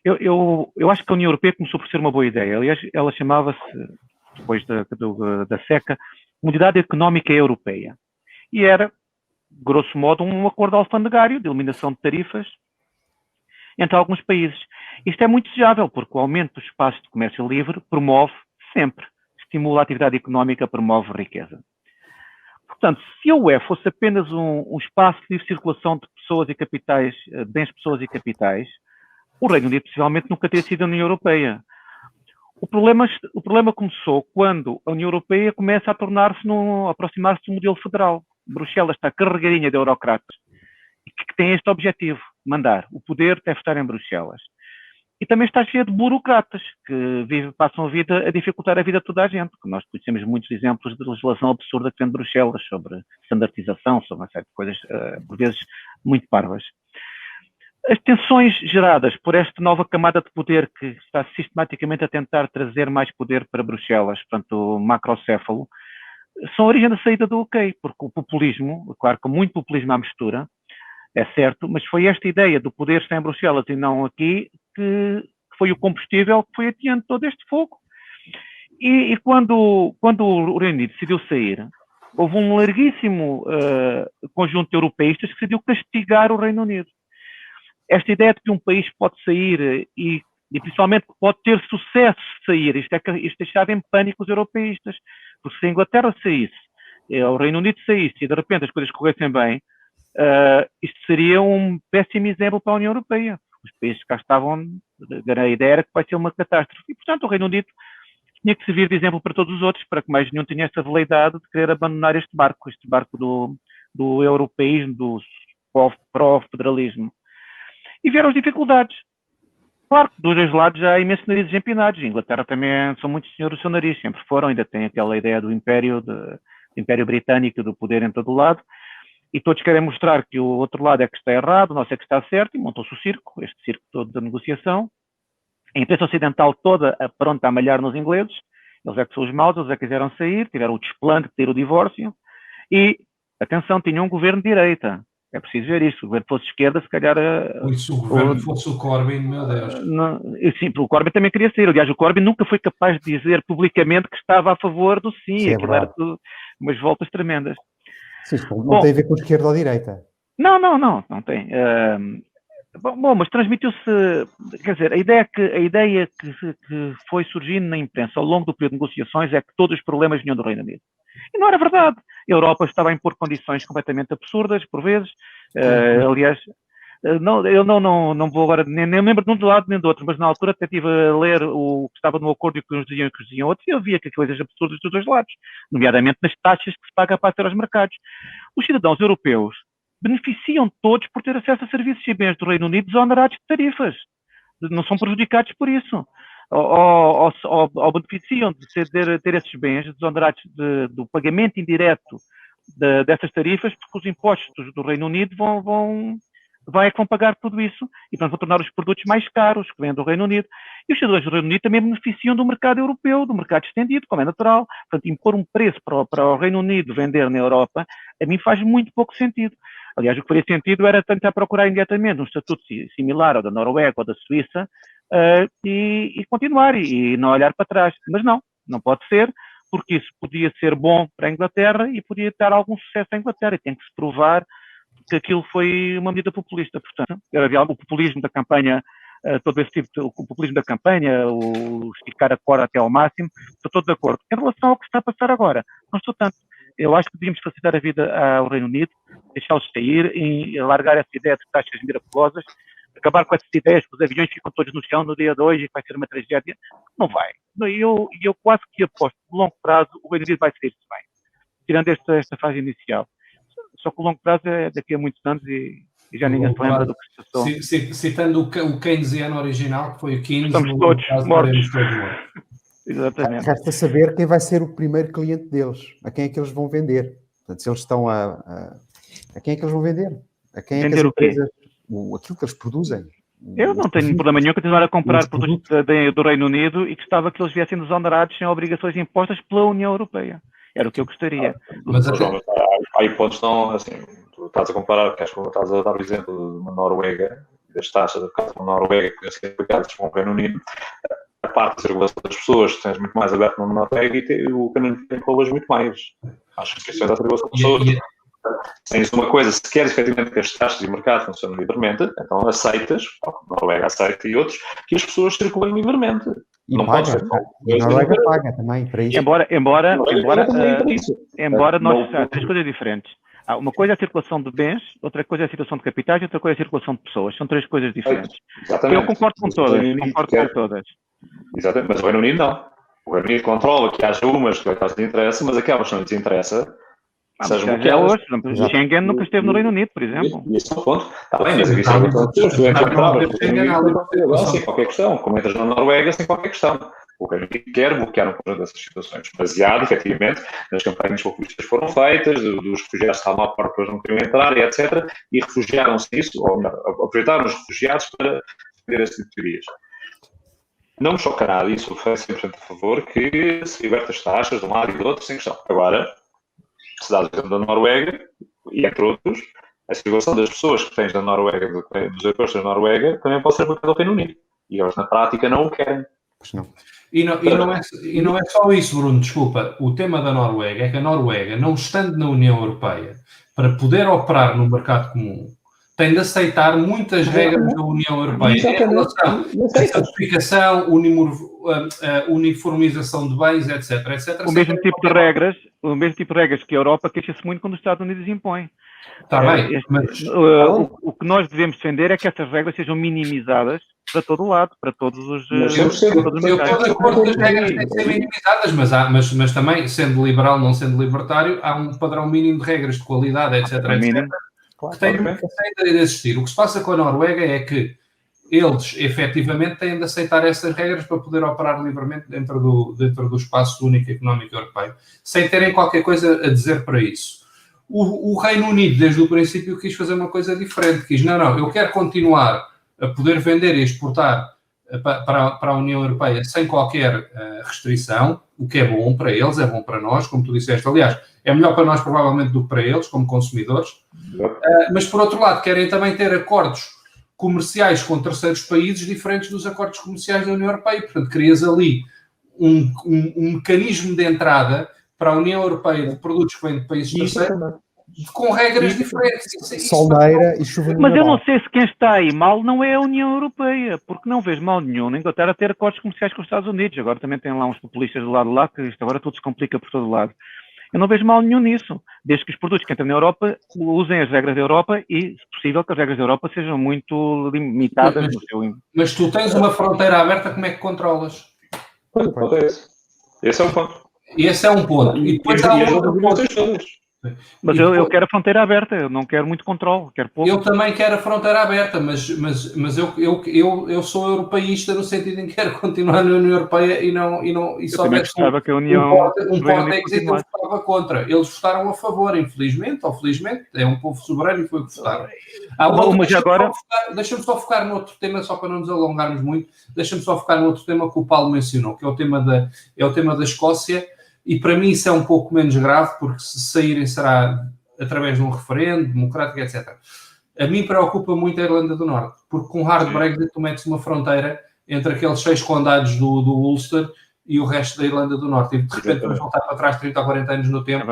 Eu acho que a União Europeia começou por ser uma boa ideia. Aliás, ela chamava-se, depois da seca, Comunidade Económica Europeia. E era, grosso modo, um acordo alfandegário de eliminação de tarifas entre alguns países. Isto é muito desejável, porque o aumento do espaço de comércio livre promove sempre, estimula a atividade económica, promove riqueza. Portanto, se a UE fosse apenas um espaço de livre circulação de pessoas e capitais, bens, pessoas e capitais, o Reino Unido possivelmente nunca teria sido a União Europeia. O problema começou quando a União Europeia começa a aproximar-se do modelo federal. Bruxelas está carregadinha de eurocratas que tem este objetivo, mandar. O poder deve estar em Bruxelas. E também está cheia de burocratas que passam a vida a dificultar a vida de toda a gente. Nós conhecemos muitos exemplos de legislação absurda que vem de Bruxelas, sobre standardização, sobre uma série de coisas, por vezes, muito parvas. As tensões geradas por esta nova camada de poder que está sistematicamente a tentar trazer mais poder para Bruxelas, portanto, o macrocéfalo, são a origem da saída do UK, porque o populismo, claro, com muito populismo à mistura, é certo, mas foi esta ideia do poder estar em Bruxelas e não aqui que foi o combustível que foi adiante todo este fogo. E quando o Reino Unido decidiu sair, houve um larguíssimo conjunto de europeístas que decidiu castigar o Reino Unido. Esta ideia de que um país pode sair e principalmente pode ter sucesso de sair, isto deixava em pânico os europeístas, porque se a Inglaterra saísse, o Reino Unido saísse e de repente as coisas corressem bem, isto seria um péssimo exemplo para a União Europeia. Os países que cá estavam, a ideia era que vai ser uma catástrofe. E, portanto, o Reino Unido tinha que servir de exemplo para todos os outros, para que mais nenhum tenha esta veleidade de querer abandonar este barco do europeísmo, do pró-federalismo. E vieram as dificuldades. Claro que dos dois lados já há imensos narizes empinados. A Inglaterra também são muitos senhores do seu nariz, sempre foram, ainda tem aquela ideia do Império Britânico, do poder em todo o lado. E todos querem mostrar que o outro lado é que está errado, o nosso é que está certo, e montou-se o circo, este circo todo da negociação. A imprensa ocidental toda pronta a malhar nos ingleses, eles é que são os maus, eles é que quiseram sair, tiveram o desplante de ter o divórcio, E, atenção, tinha um governo de direita. É preciso ver isto. Se o governo fosse de esquerda, se calhar... Se o governo fosse o Corbyn, meu Deus. Sim, o Corbyn também queria sair. Aliás, o Corbyn nunca foi capaz de dizer publicamente que estava a favor do sim. Aquilo era tudo umas voltas tremendas. Sim, não tem a ver com esquerda ou direita. Não tem. Bom, mas transmitiu-se, quer dizer, a ideia que foi surgindo na imprensa ao longo do período de negociações é que todos os problemas vinham do Reino Unido. E não era verdade. A Europa estava a impor condições completamente absurdas, por vezes. Aliás, eu não vou agora, nem me lembro de um lado nem do outro, mas na altura até estive a ler o que estava no acordo e o que uns diziam e o que diziam outros, e eu via que coisas absurdas dos dois lados, nomeadamente nas taxas que se paga para ter aos mercados. Os cidadãos europeus beneficiam todos por ter acesso a serviços e bens do Reino Unido desonerados de tarifas. Não são prejudicados por isso. Ou beneficiam de ter esses bens desonerados do pagamento indireto dessas tarifas, porque os impostos do Reino Unido vão pagar tudo isso e vão tornar os produtos mais caros que vêm do Reino Unido. E os cidadãos do Reino Unido também beneficiam do mercado europeu, do mercado estendido, como é natural. Portanto, impor um preço para o Reino Unido vender na Europa, a mim faz muito pouco sentido. Aliás, o que faria sentido era tentar procurar imediatamente um estatuto similar ao da Noruega ou da Suíça e continuar e não olhar para trás. Mas não pode ser, porque isso podia ser bom para a Inglaterra e podia ter algum sucesso à Inglaterra. E tem que se provar que aquilo foi uma medida populista. Portanto, havia o populismo da campanha, todo esse tipo o populismo da campanha, o esticar a corda até ao máximo, estou todo de acordo. Em relação ao que está a passar agora, não estou tanto. Eu acho que devíamos facilitar a vida ao Reino Unido, deixá-los sair e largar essa ideia de taxas miraculosas, acabar com essas ideias que os aviões ficam todos no chão no dia 2 e que vai ser uma tragédia. Não vai. Eu quase que aposto que, a longo prazo, o Reino Unido vai sair-se bem, tirando esta fase inicial. Só que o longo prazo é daqui a muitos anos e já ninguém se lembra do que se passou. Citando o keynesiano original, que foi o Keynes, estamos todos mortos. Exatamente. Resta saber quem vai ser o primeiro cliente deles, a quem é que eles vão vender. Portanto, se eles estão a quem é que eles vão vender? A quem é que as empresas, aquilo que eles produzem. Eu não tenho problema nenhum continuar a comprar produtos do Reino Unido e gostava que eles viessem desonerados sem obrigações impostas pela União Europeia. Era o que eu gostaria. Mas há pontos não, assim, tu estás a comparar, estás a dar o exemplo de uma Noruega, das taxas de casa da Noruega que podem ser aplicadas com o Reino Unido. A parte da circulação das pessoas, tens muito mais aberto na Noruega e o Reino Unido tem valores muito mais. Acho que a questão da circulação das pessoas. Tens uma coisa, se queres efetivamente que as taxas de mercado funcionem livremente, então aceitas, a Noruega aceita e outros, que as pessoas circulem livremente. E não paga. A Noruega paga também para isso. Embora nós três coisas diferentes. Uma coisa é a circulação de bens, outra coisa é a circulação de capitais e outra coisa é a circulação de pessoas. São três coisas diferentes. Exatamente. Eu concordo com todas. Exatamente, mas o Reino Unido não. O Reino Unido controla que haja umas que lhes interessa, mas aquelas que não lhes interessa, sejam aquelas. Schengen nunca esteve no Reino Unido, por exemplo. Isso é um ponto. Está bem, mas isso é um ponto. Tu entras sem qualquer questão, como entras na Noruega sem qualquer questão. O Reino Unido quer bloquear um conjunto dessas situações, baseado, efetivamente, nas campanhas populistas que foram feitas, dos refugiados que estavam à porta depois não queriam entrar, etc. E refugiaram-se nisso, ou melhor, aproveitaram os refugiados para defender esse tipo de teorias. Não me choca nada, isso foi 100% a favor, que se liberta as taxas de um lado e do outro, sem questão. Agora, se dá o exemplo da Noruega, e entre outros, a circulação das pessoas que tens da Noruega, dos europeus da Noruega, também pode ser aplicada ao Reino Unido. E eles, na prática, não o querem. Pois não. E não é só isso, Bruno, desculpa. O tema da Noruega é que a Noruega, não estando na União Europeia, para poder operar no mercado comum, tem de aceitar muitas regras da União Europeia em relação à certificação, uniformização de bens, etc. O mesmo tipo de regras que a Europa queixa-se muito quando os Estados Unidos impõem. Está bem, mas o que nós devemos defender é que essas regras sejam minimizadas para todo o lado, para todos os mercados. Eu estou de acordo que as regras têm que ser minimizadas, mas também, sendo liberal, não sendo libertário, há um padrão mínimo de regras de qualidade, etc. Que tem de existir. O que se passa com a Noruega é que eles, efetivamente, têm de aceitar essas regras para poder operar livremente dentro do espaço único económico europeu, sem terem qualquer coisa a dizer para isso. O Reino Unido, desde o princípio, quis fazer uma coisa diferente. Quis, não, eu quero continuar a poder vender e exportar para a União Europeia sem qualquer restrição, o que é bom para eles, é bom para nós, como tu disseste. Aliás, é melhor para nós provavelmente do que para eles, como consumidores. Mas, por outro lado, querem também ter acordos comerciais com terceiros países diferentes dos acordos comerciais da União Europeia. Portanto, crias ali um mecanismo de entrada para a União Europeia de produtos que vêm de países terceiros com regras diferentes. Solneira e chuva no Mas eu Natal. não sei se quem está aí mal não é a União Europeia, porque não vejo mal nenhum na Inglaterra ter acordos comerciais com os Estados Unidos. Agora também tem lá uns populistas do lado de lá, que isto agora tudo se complica por todo lado. Eu não vejo mal nenhum nisso, desde que os produtos que entram na Europa usem as regras da Europa e, se possível, que as regras da Europa sejam muito limitadas no seu... Mas tu tens uma fronteira aberta, como é que controlas? Esse é o ponto. E esse é um ponto. E depois há outro ponto. Mas eu quero a fronteira aberta, eu não quero muito controle, quero pouco. Eu também quero a fronteira aberta, mas eu sou europeísta no sentido em que quero continuar na União Europeia e só também gostava que a União um porta-exit eu votava contra. Eles votaram a favor, infelizmente ou felizmente, é um povo soberano e foi o que votaram. Deixa-me só focar no outro tema, só para não nos alongarmos muito, deixa-me só focar no outro tema que o Paulo mencionou, que é o tema da Escócia. E para mim isso é um pouco menos grave, porque se saírem será através de um referendo democrático, etc. A mim preocupa muito a Irlanda do Norte, porque com hard Brexit tu metes uma fronteira entre aqueles 6 condados do Ulster e o resto da Irlanda do Norte. E de repente vamos voltar para trás 30 ou 40 anos no tempo.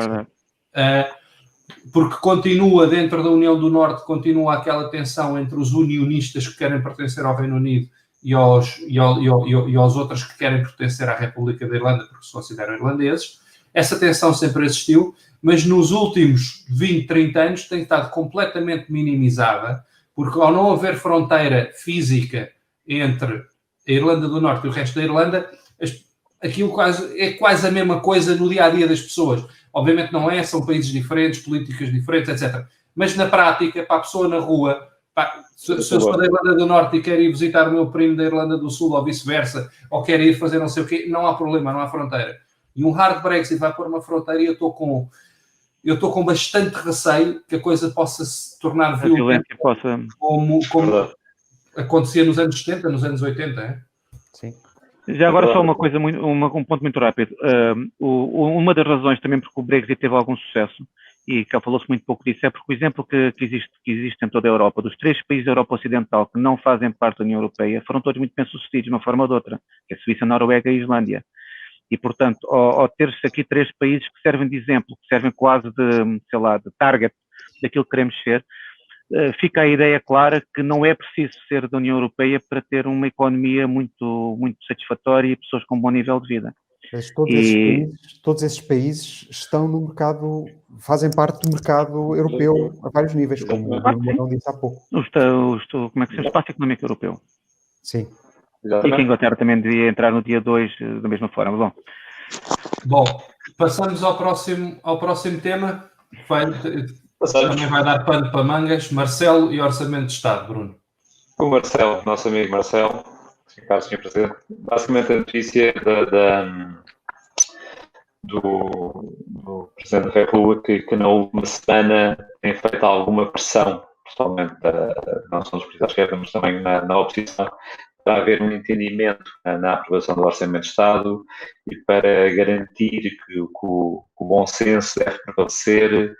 Porque continua, dentro da União do Norte, continua aquela tensão entre os unionistas que querem pertencer ao Reino Unido e aos outros que querem pertencer à República da Irlanda porque se consideram irlandeses. Essa tensão sempre existiu, mas nos últimos 20, 30 anos tem estado completamente minimizada, porque ao não haver fronteira física entre a Irlanda do Norte e o resto da Irlanda, aquilo é quase a mesma coisa no dia-a-dia das pessoas. Obviamente não é, são países diferentes, políticas diferentes, etc. Mas na prática, para a pessoa na rua, se eu sou da Irlanda do Norte e quero ir visitar o meu primo da Irlanda do Sul ou vice-versa, ou quero ir fazer não sei o quê, não há problema, não há fronteira. E um hard Brexit vai pôr uma fronteira e eu estou com bastante receio que a coisa possa se tornar violenta, como acontecia nos anos 70, nos anos 80. É? Sim. Já agora só um ponto muito rápido. Uma das razões também porque o Brexit teve algum sucesso, e que falou-se muito pouco disso, é porque o exemplo que existe em toda a Europa, dos 3 países da Europa Ocidental que não fazem parte da União Europeia, foram todos muito bem-sucedidos de uma forma ou de outra, que é a Suíça, a Noruega e a Islândia. E, portanto, ao ter-se aqui 3 países que servem de exemplo, que servem quase de target daquilo que queremos ser, fica a ideia clara que não é preciso ser da União Europeia para ter uma economia muito, muito satisfatória e pessoas com um bom nível de vida. Mas todos esses países estão no mercado, fazem parte do mercado europeu a vários níveis, como o Bruno disse há pouco. Como é que se chama? O Espaço Económico Europeu. Sim. E que a Inglaterra também devia entrar no dia 2 da mesma forma. Bom, passamos ao próximo tema. Também vai dar pano para mangas. Marcelo e Orçamento de Estado, Bruno. O Marcelo, nosso amigo Marcelo, caro Sr. Presidente, basicamente a notícia do Presidente da República que na última semana tem feito alguma pressão, principalmente não só dos partidos à esquerda, mas também na oposição, para haver um entendimento na aprovação do Orçamento de Estado e para garantir que o bom senso deve prevalecer,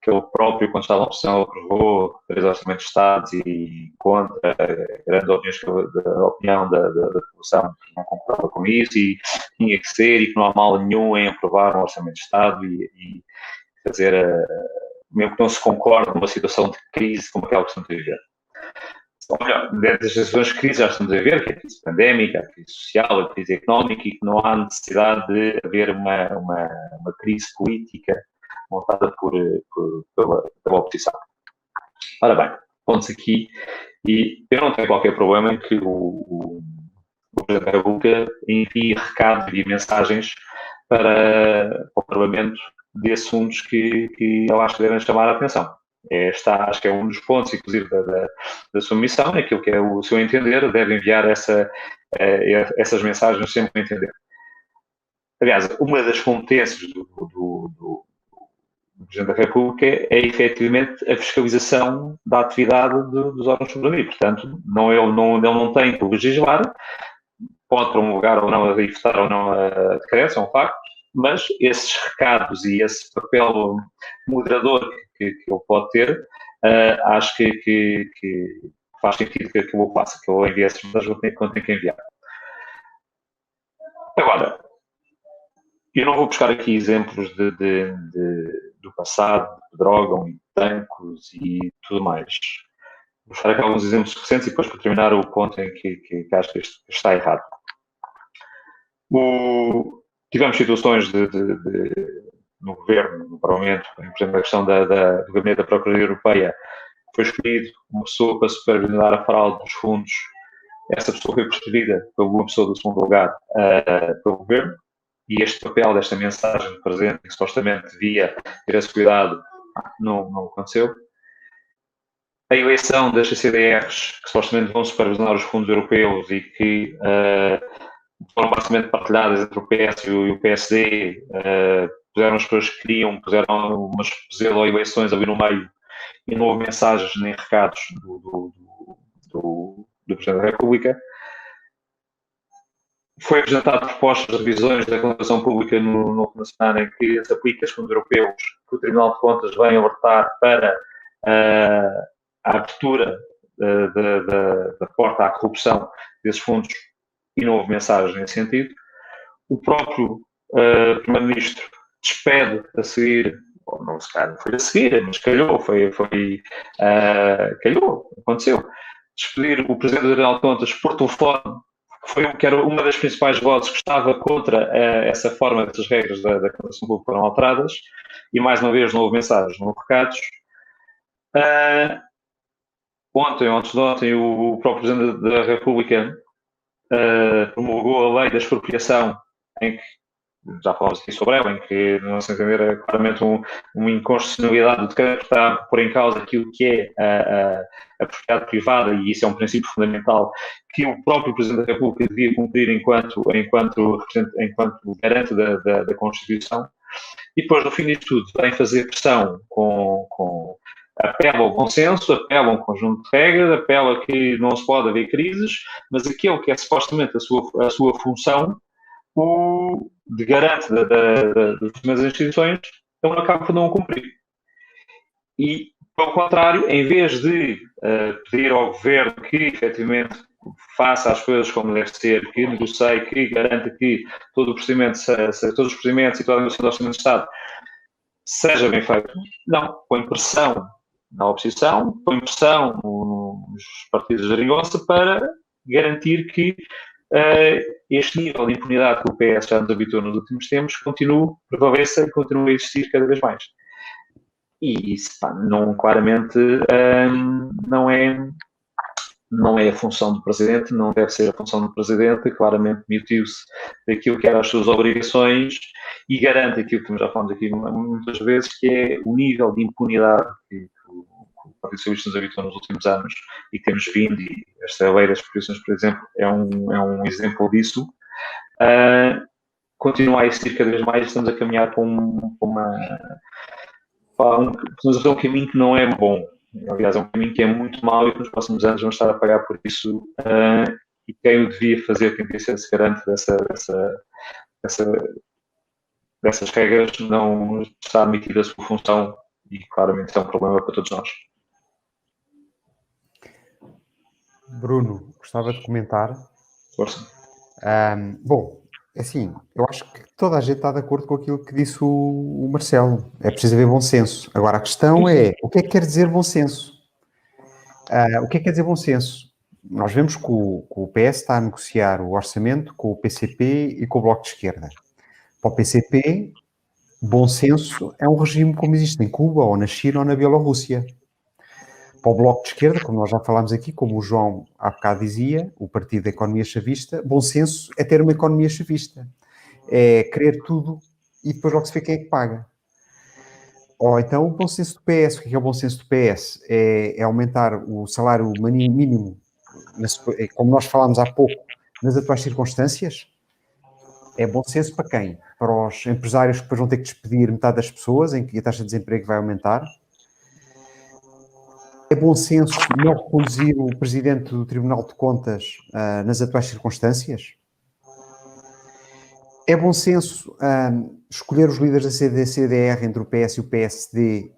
que ele próprio, quando estava na oposição, aprovou 3 Orçamentos de Estado e contra a grande opinião da população que não concordava com isso e tinha que ser e que não há mal nenhum em aprovar um Orçamento de Estado e fazer, mesmo que não se concorde numa situação de crise como aquela que estamos a viver. Olha, dentro das situações de crise já estamos a ver, que é a crise pandémica, a crise social, a crise económica e que não há necessidade de haver uma crise política montada pela oposição. Ora bem, pontos aqui, e eu não tenho qualquer problema em que o Presidente da República envie recados e mensagens para o Parlamento de assuntos que eu acho que devem chamar a atenção. Acho que é um dos pontos, inclusive, da sua missão, aquilo que é o seu entender, deve enviar essas mensagens sempre a entender. Aliás, uma das competências do Presidente da República é efetivamente a fiscalização da atividade dos órgãos de soberania. Portanto, ele não tem que legislar, pode promulgar ou não, e votar ou não a decretos, é um facto, mas esses recados e esse papel moderador que ele pode ter, acho que faz sentido que ele faça, que ele envie essas mensagens quando tem que enviar. Agora, eu não vou buscar aqui exemplos do passado, de Pedrógão e Tancos e tudo mais. Vou buscar aqui alguns exemplos recentes e depois para terminar o ponto em que acho que isto está errado. Tivemos situações no governo, no Parlamento, por exemplo, a questão do gabinete da Procuradoria Europeia, foi escolhido uma pessoa para supervisionar a fraude dos fundos. Essa pessoa foi percebida por uma pessoa do segundo lugar pelo governo, e este papel desta mensagem presente, que supostamente devia ter esse cuidado, não aconteceu. A eleição das CCDRs, que supostamente vão supervisionar os fundos europeus e que foram basicamente partilhadas entre o PS e o PSD, puseram as pessoas que queriam, puseram umas eleições ali no meio e não houve mensagens nem recados do Presidente da República. Foi apresentado propostas de revisões da contratação pública no fim de semana em que se aplica os fundos europeus, que o Tribunal de Contas vem alertar para a abertura da porta à corrupção desses fundos, e não houve mensagem nesse sentido. O próprio Primeiro-Ministro despede a seguir, ou não, se calhar não foi a seguir, mas calhou, aconteceu, despedir o Presidente do Tribunal de Contas por telefone, que era uma das principais vozes que estava contra essa forma dessas regras da contratação pública foram alteradas, e mais uma vez não houve mensagens, não houve recados. Antes de ontem, o próprio Presidente da República promulgou a lei da expropriação, em que, já falámos aqui sobre ela, em que, não se entender, é claramente uma inconstitucionalidade do decreto que está a pôr em causa aquilo que é a propriedade privada, e isso é um princípio fundamental que o próprio Presidente da República devia cumprir enquanto garante da Constituição. E depois, no fim disto tudo, vem fazer pressão apela ao consenso, apela a um conjunto de regras, apela que não se pode haver crises, mas aquilo que é supostamente a sua função, de garante das instituições, ele acaba por não cumprir. E, pelo contrário, em vez de pedir ao governo que, efetivamente, faça as coisas como deve ser, que negocie, que garanta que todos os procedimentos e toda a negociação do Orçamento de Estado seja bem feito, não, põe pressão na oposição, põe pressão nos partidos da geringonça para garantir que este nível de impunidade que o PS já nos habituou nos últimos tempos prevaleça e continue a existir cada vez mais. E isso, claramente, não é a função do Presidente, não deve ser a função do Presidente, claramente demitiu-se daquilo que eram as suas obrigações e garante aquilo que já falamos aqui muitas vezes, que é o nível de impunidade que o Partido Socialista nos habituou nos últimos anos e que temos vindo, e esta lei das expropriações, por exemplo, é um exemplo disso. Continua a existir cada vez mais, estamos a caminhar para um caminho que não é bom. Aliás, é um caminho que é muito mau e que nos próximos anos vamos estar a pagar por isso. E quem o devia fazer, quem devia ser esse garante dessas regras, não está admitida a sua função, e claramente isso é um problema para todos nós. Bruno, gostava de comentar. Força. Bom, assim, eu acho que toda a gente está de acordo com aquilo que disse o Marcelo. É preciso haver bom senso. Agora, a questão é, o que é que quer dizer bom senso? O que é que quer dizer bom senso? Nós vemos que o PS está a negociar o orçamento com o PCP e com o Bloco de Esquerda. Para o PCP, bom senso é um regime como existe em Cuba, ou na China, ou na Bielorrússia. Para o Bloco de Esquerda, como nós já falámos aqui, como o João há bocado dizia, o Partido da Economia Chavista, bom senso é ter uma economia chavista. É querer tudo e depois logo se vê quem é que paga. Ou então o bom senso do PS. O que é o bom senso do PS? É aumentar o salário mínimo, como nós falámos há pouco, nas atuais circunstâncias. É bom senso para quem? Para os empresários que depois vão ter que despedir metade das pessoas, em que a taxa de desemprego vai aumentar. É bom senso não reconduzir o Presidente do Tribunal de Contas nas atuais circunstâncias? É bom senso escolher os líderes da CDR entre o PS e o PSD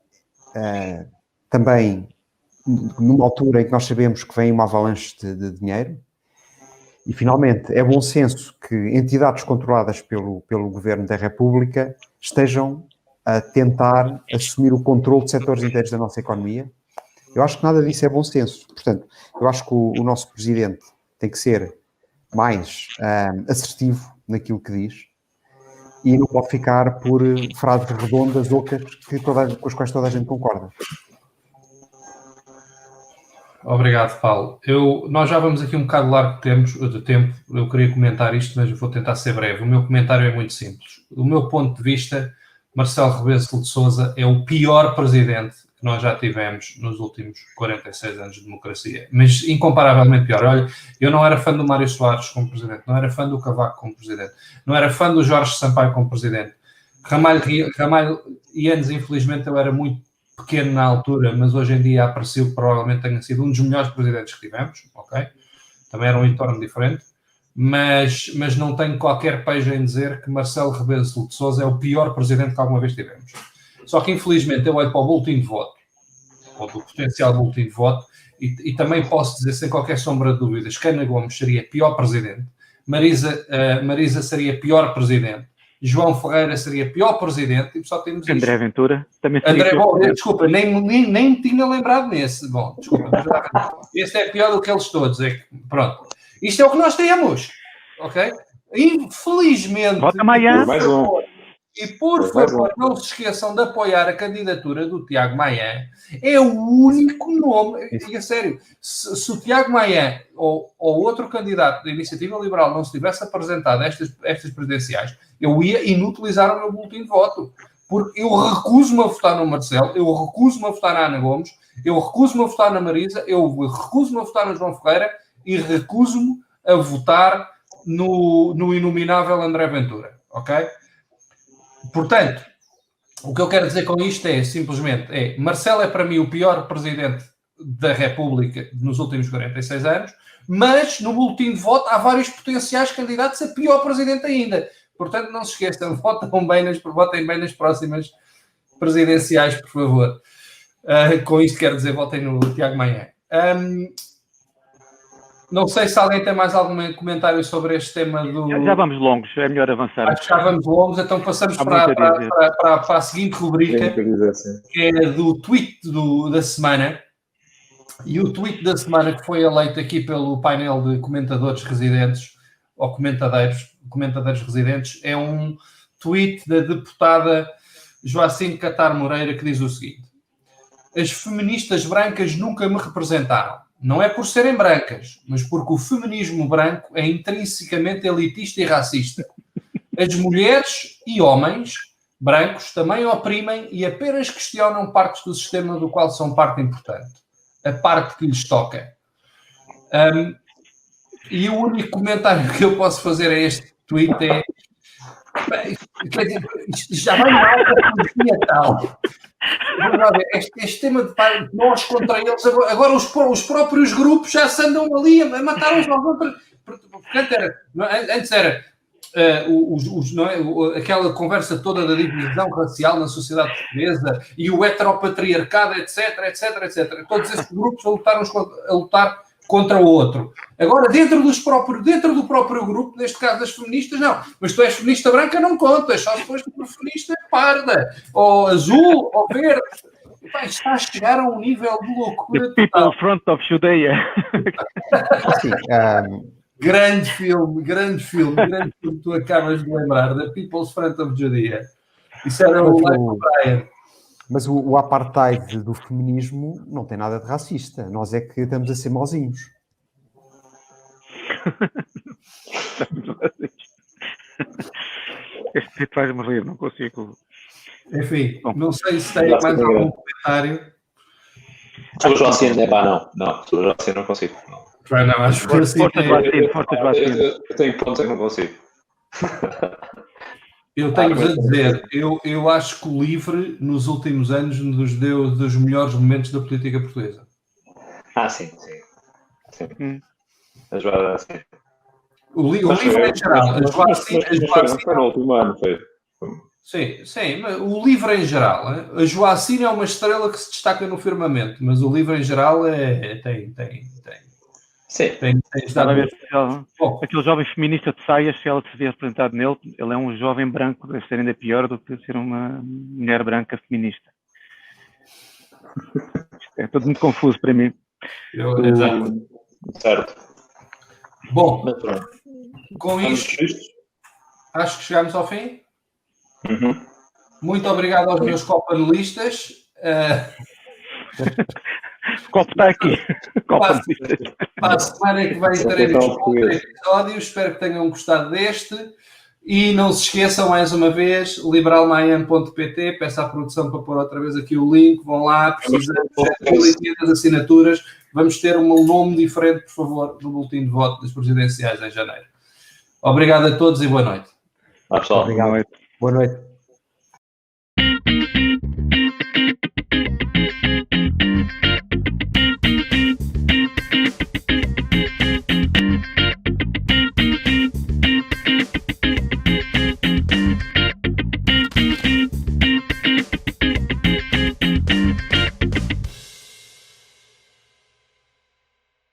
também numa altura em que nós sabemos que vem uma avalanche de dinheiro? E, finalmente, é bom senso que entidades controladas pelo Governo da República estejam a tentar assumir o controle de setores inteiros da nossa economia? Eu acho que nada disso é bom senso. Portanto, eu acho que o nosso Presidente tem que ser mais assertivo naquilo que diz e não pode ficar por frases redondas, ocas, com as quais toda a gente concorda. Obrigado, Paulo. Nós já vamos aqui um bocado largo de tempo. Eu queria comentar isto, mas vou tentar ser breve. O meu comentário é muito simples. Do meu ponto de vista, Marcelo Rebelo de Sousa é o pior presidente que nós já tivemos nos últimos 46 anos de democracia. Mas incomparavelmente pior. Olha, eu não era fã do Mário Soares como presidente, não era fã do Cavaco como presidente, não era fã do Jorge Sampaio como presidente. Ramalho Eanes, infelizmente, eu era muito pequeno na altura, mas hoje em dia apareceu que provavelmente tenha sido um dos melhores presidentes que tivemos, ok? Também era um entorno diferente, mas não tenho qualquer pejo em dizer que Marcelo Rebelo de Sousa é o pior presidente que alguma vez tivemos. Só que, infelizmente, eu olho para o boletim de voto, ou do potencial boletim de voto, e também posso dizer, sem qualquer sombra de dúvidas, que Ana Gomes seria pior presidente, Marisa seria pior presidente, João Ferreira seria pior presidente, e só temos André isto. Ventura também seria Desculpa, nem tinha lembrado nesse. Bom, desculpa, este é pior do que eles todos. Pronto. Isto é o que nós temos, ok? Infelizmente, vota amanhã. e por favor, não se esqueçam de apoiar a candidatura do Tiago Maia. É o único nome, e a sério, se o Tiago Maia ou outro candidato da Iniciativa Liberal não se tivesse apresentado a estas presidenciais, eu ia inutilizar o meu boletim de voto. Porque eu recuso-me a votar no Marcelo, eu recuso-me a votar na Ana Gomes, eu recuso-me a votar na Marisa, eu recuso-me a votar no João Ferreira e recuso-me a votar no inominável André Ventura, ok? Portanto, o que eu quero dizer com isto é, simplesmente, Marcelo é para mim o pior presidente da República nos últimos 46 anos, mas no boletim de voto há vários potenciais candidatos a pior presidente ainda. Portanto, não se esqueçam, votem bem nas próximas presidenciais, por favor. Com isto quero dizer, votem no Tiago Maia. Não sei se alguém tem mais algum comentário sobre este tema do... Já vamos longos, é melhor avançar. Acho que já vamos longos, então passamos para a seguinte rubrica, que é do tweet da semana. E o tweet da semana que foi eleito aqui pelo painel de comentadores residentes, ou comentadores residentes, é um tweet da deputada Joacine Catar Moreira, que diz o seguinte: as feministas brancas nunca me representaram. Não é por serem brancas, mas porque o feminismo branco é intrinsecamente elitista e racista. As mulheres e homens brancos também oprimem e apenas questionam partes do sistema do qual são parte importante. A parte que lhes toca. E o único comentário que eu posso fazer a este tweet é... Isto já vai mal da polícia tal. Este tema de nós contra eles, agora os próprios grupos já se andam ali a matar uns aos outros. Antes era não é, aquela conversa toda da divisão racial na sociedade portuguesa e o heteropatriarcado, etc. Todos esses grupos a lutar contra o outro. Agora, dentro do próprio grupo, neste caso das feministas, não. Mas tu és feminista branca, não contas. Só depois que tu feminista parda, ou azul, ou verde. Está a chegar a um nível de loucura. The People Front of Judea. Sim, grande filme que tu acabas de lembrar, The People's Front of Judea. Isso era o Michael Bryan. Mas o apartheid do feminismo não tem nada de racista. Nós é que estamos a ser mauzinhos. Este tipo faz-me rir, não consigo. Enfim, não sei se tem mais algum comentário. Sobre o Joacine, não. Sobre o Joacine não consigo. Não, acho que Forças Joacine. Eu tenho pontos que não consigo. Eu tenho-vos a dizer, eu acho que o LIVRE, nos últimos anos, nos deu dos melhores momentos da política portuguesa. Sim. A Joana, sim. O LIVRE em geral. A Foi no último ano, foi. Sim, mas o LIVRE em geral. A Joacina é uma estrela que se destaca no firmamento, mas o LIVRE em geral tem Sim. Estava a ver aquele jovem feminista de saias, se ela se vê representado nele, ele é um jovem branco, deve ser ainda pior do que ser uma mulher branca feminista. É tudo muito confuso para mim. Exato. Certo. Bom, com isto, acho que chegamos ao fim. Muito obrigado aos meus copanelistas. O copo está aqui. Para a semana que vem teremos outro episódio. Espero que tenham gostado deste. E não se esqueçam, mais uma vez, liberalmayam.pt. Peço à produção para pôr outra vez aqui o link. Vão lá, precisamos das assinaturas. Vamos ter um nome diferente, por favor, no boletim de voto das presidenciais em janeiro. Obrigado a todos e boa noite. Pessoal. Obrigado. Boa noite.